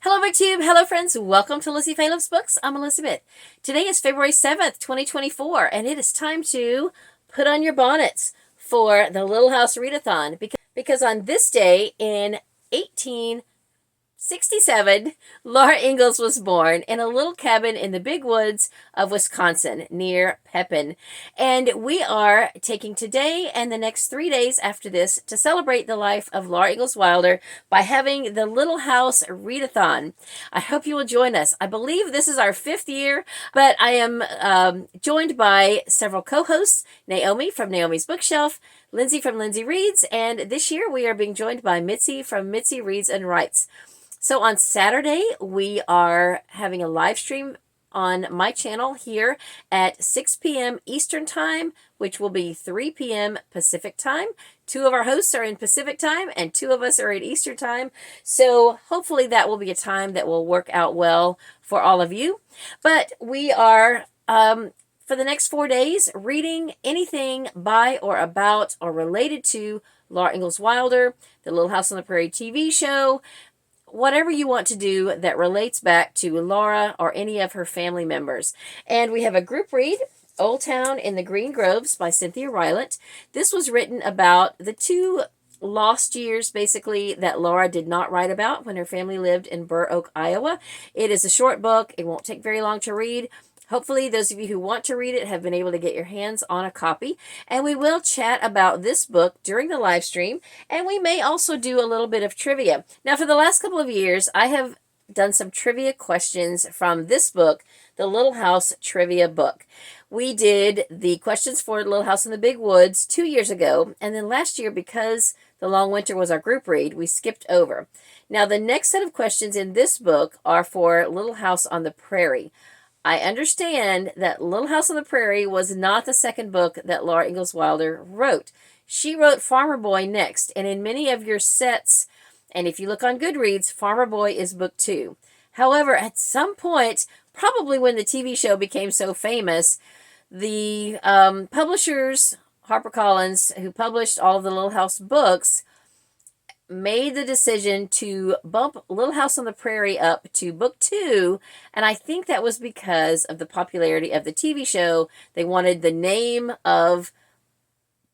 Hello BookTube, hello friends, welcome to Lizziefaye Loves Books. I'm Elizabeth. Today is February 7th, 2024, and it is time to put on your bonnets for the Little House Readathon because on this day in 1867, Laura Ingalls was born in a little cabin in the big woods of Wisconsin near Pepin. And we are taking today and the next 3 days after this to celebrate the life of Laura Ingalls Wilder by having the Little House Readathon. I hope you will join us. I believe this is our 5th year, but I am joined by several co-hosts, Naomi from Naomi's Bookshelf, Lindsey from Lindsey Reads, and this year we are being joined by Mitzi from Mitzi Reads and Writes. So on Saturday, we are having a live stream on my channel here at 6 p.m. Eastern Time, which will be 3 p.m. Pacific Time. 2 of our hosts are in Pacific Time, and 2 of us are in Eastern Time. So hopefully that will be a time that will work out well for all of you. But we are, for the next 4 days, reading anything by or about or related to Laura Ingalls Wilder, the Little House on the Prairie TV show, whatever you want to do that relates back to Laura or any of her family members. And we have a group read, Old Town in the Green Groves by Cynthia Rylant. This was written about the 2 lost years, basically, that Laura did not write about when her family lived in Burr Oak, Iowa. It is a short book. It won't take very long to read. Hopefully, those of you who want to read it have been able to get your hands on a copy. And we will chat about this book during the live stream. And we may also do a little bit of trivia. Now, for the last couple of years, I have done some trivia questions from this book, the Little House Trivia Book. We did the questions for Little House in the Big Woods 2 years ago. And then last year, because The Long Winter was our group read, we skipped over. Now, the next set of questions in this book are for Little House on the Prairie. I understand that Little House on the Prairie was not the second book that Laura Ingalls Wilder wrote. She wrote Farmer Boy next, and in many of your sets, and if you look on Goodreads, Farmer Boy is book 2. However, at some point, probably when the TV show became so famous, the publishers, HarperCollins, who published all of the Little House books, made the decision to bump Little House on the Prairie up to book 2, and I think that was because of the popularity of the TV show. They wanted the name of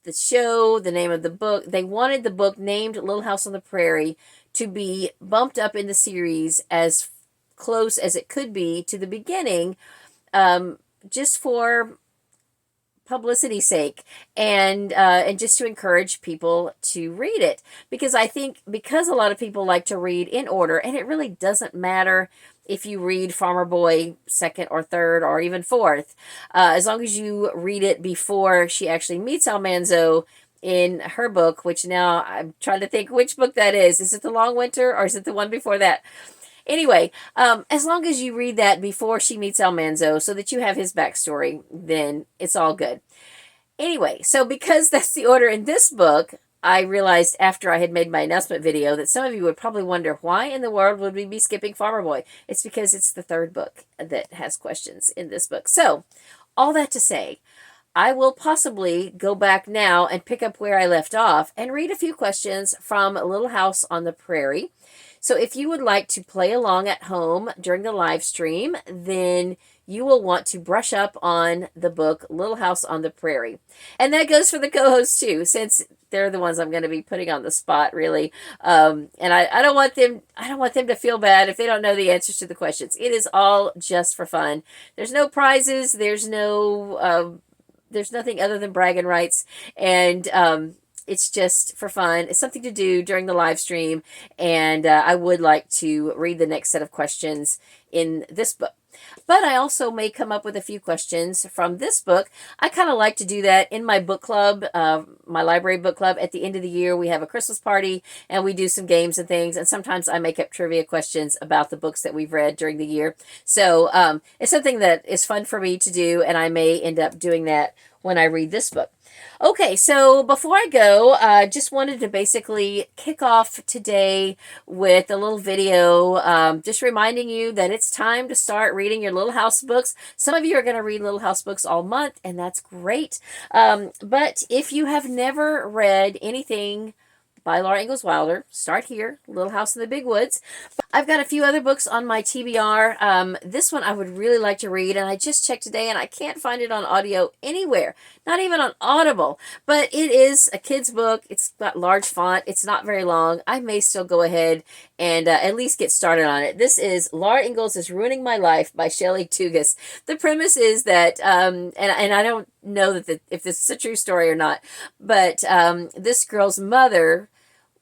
the show, the name of the book. They wanted the book named Little House on the Prairie to be bumped up in the series as close as it could be to the beginning, just for publicity's sake, and just to encourage people to read it, because I think because a lot of people like to read in order, and it really doesn't matter if you read Farmer Boy 2nd or 3rd or even 4th, as long as you read it before she actually meets Almanzo in her book, which now I'm trying to think which book that is. Is it The Long Winter or is it the one before that? Anyway, as long as you read that before she meets Almanzo so that you have his backstory, then it's all good. Anyway, so because that's the order in this book, I realized after I had made my announcement video that some of you would probably wonder, why in the world would we be skipping Farmer Boy? It's because it's the 3rd book that has questions in this book. So, all that to say, I will possibly go back now and pick up where I left off and read a few questions from Little House on the Prairie. So if you would like to play along at home during the live stream, then you will want to brush up on the book Little House on the Prairie. And that goes for the co-hosts too, since they're the ones I'm going to be putting on the spot, really. And I don't want them to feel bad if they don't know the answers to the questions. It is all just for fun. There's no prizes, there's nothing other than bragging rights, and it's just for fun. It's something to do during the live stream, and I would like to read the next set of questions in this book. But I also may come up with a few questions from this book. I kind of like to do that in my book club, my library book club. At the end of the year, we have a Christmas party, and we do some games and things, and sometimes I make up trivia questions about the books that we've read during the year. So it's something that is fun for me to do, and I may end up doing that when I read this book. Okay, so before I go, just wanted to basically kick off today with a little video, just reminding you that it's time to start reading your Little House books. Some of you are going to read Little House books all month, and that's great. But if you have never read anything by Laura Ingalls Wilder. Start here, Little House in the Big Woods. I've got a few other books on my TBR. This one I would really like to read, and I just checked today, and I can't find it on audio anywhere, not even on Audible. But it is a kid's book. It's got large font. It's not very long. I may still go ahead and at least get started on it. This is Laura Ingalls is Ruining My Life by Shelley Tugas. The premise is that, and I don't know that if this is a true story or not, but this girl's mother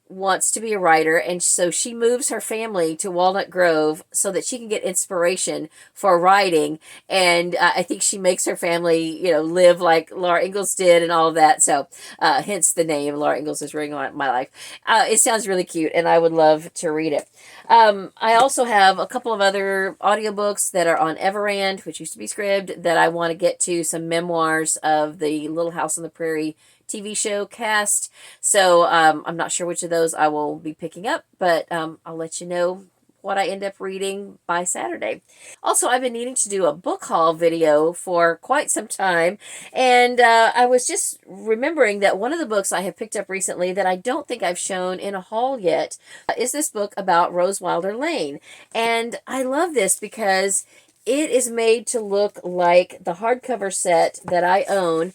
wants to be a writer, and so she moves her family to Walnut Grove so that she can get inspiration for writing. And I think she makes her family, live like Laura Ingalls did and all of that. So hence the name, Laura Ingalls is Ruining My Life. It sounds really cute, and I would love to read it. I also have a couple of other audiobooks that are on Everand, which used to be Scribd, that I want to get to, some memoirs of the Little House on the Prairie TV show cast. So I'm not sure which of those I will be picking up, but I'll let you know what I end up reading by Saturday. Also, I've been needing to do a book haul video for quite some time, and I was just remembering that one of the books I have picked up recently that I don't think I've shown in a haul yet is this book about Rose Wilder Lane. And I love this because it is made to look like the hardcover set that I own.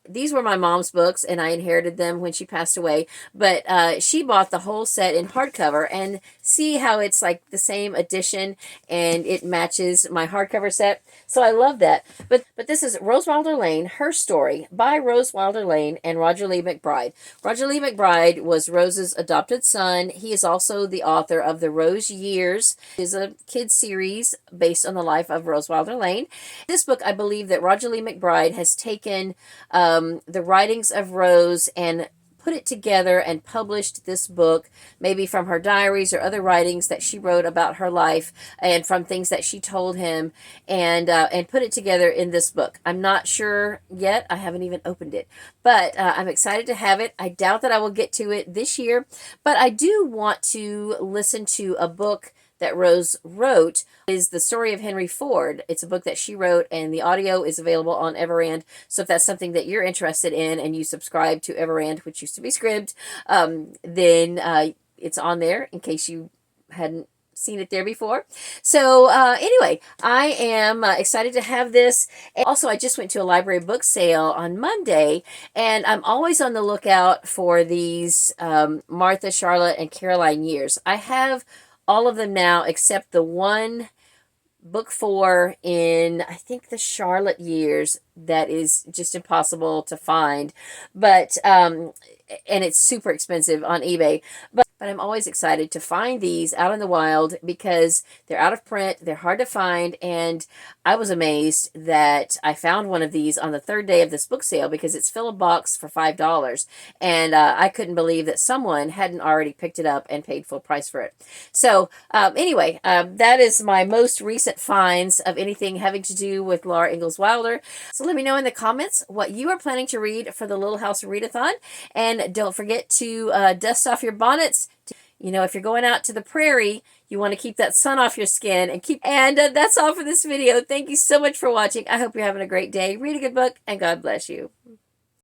These were my mom's books, and I inherited them when she passed away. But she bought the whole set in hardcover, and see how it's like the same edition, and it matches my hardcover set. So I love that. But this is Rose Wilder Lane, Her Story, by Rose Wilder Lane and Roger Lee McBride. Roger Lee McBride was Rose's adopted son. He is also the author of The Rose Years, is a kids series based on the life of Rose Wilder Lane. This book, I believe that Roger Lee McBride has taken the writings of Rose and put it together and published this book, maybe from her diaries or other writings that she wrote about her life and from things that she told him, and put it together in this book. I'm not sure yet. I haven't even opened it, but I'm excited to have it. I doubt that I will get to it this year, but I do want to listen to a book that Rose wrote. Is The Story of Henry Ford. It's a book that she wrote, and the audio is available on Everand. So if that's something that you're interested in and you subscribe to Everand, which used to be Scribd, then it's on there in case you hadn't seen it there before. So anyway, I am excited to have this. And also, I just went to a library book sale on Monday, and I'm always on the lookout for these Martha, Charlotte, and Caroline years. I have all of them now except the one book 4 in, I think, the Charlotte years that is just impossible to find. But and it's super expensive on eBay. But I'm always excited to find these out in the wild because they're out of print, they're hard to find, and I was amazed that I found one of these on the 3rd day of this book sale because it's fill a box for $5, and I couldn't believe that someone hadn't already picked it up and paid full price for it. So anyway, that is my most recent finds of anything having to do with Laura Ingalls Wilder. So let me know in the comments what you are planning to read for the Little House Readathon, and don't forget to dust off your bonnets. If you're going out to the prairie, you want to keep that sun off your skin and that's all for this video. Thank you so much for watching. I hope you're having a great day. Read a good book, and God bless you.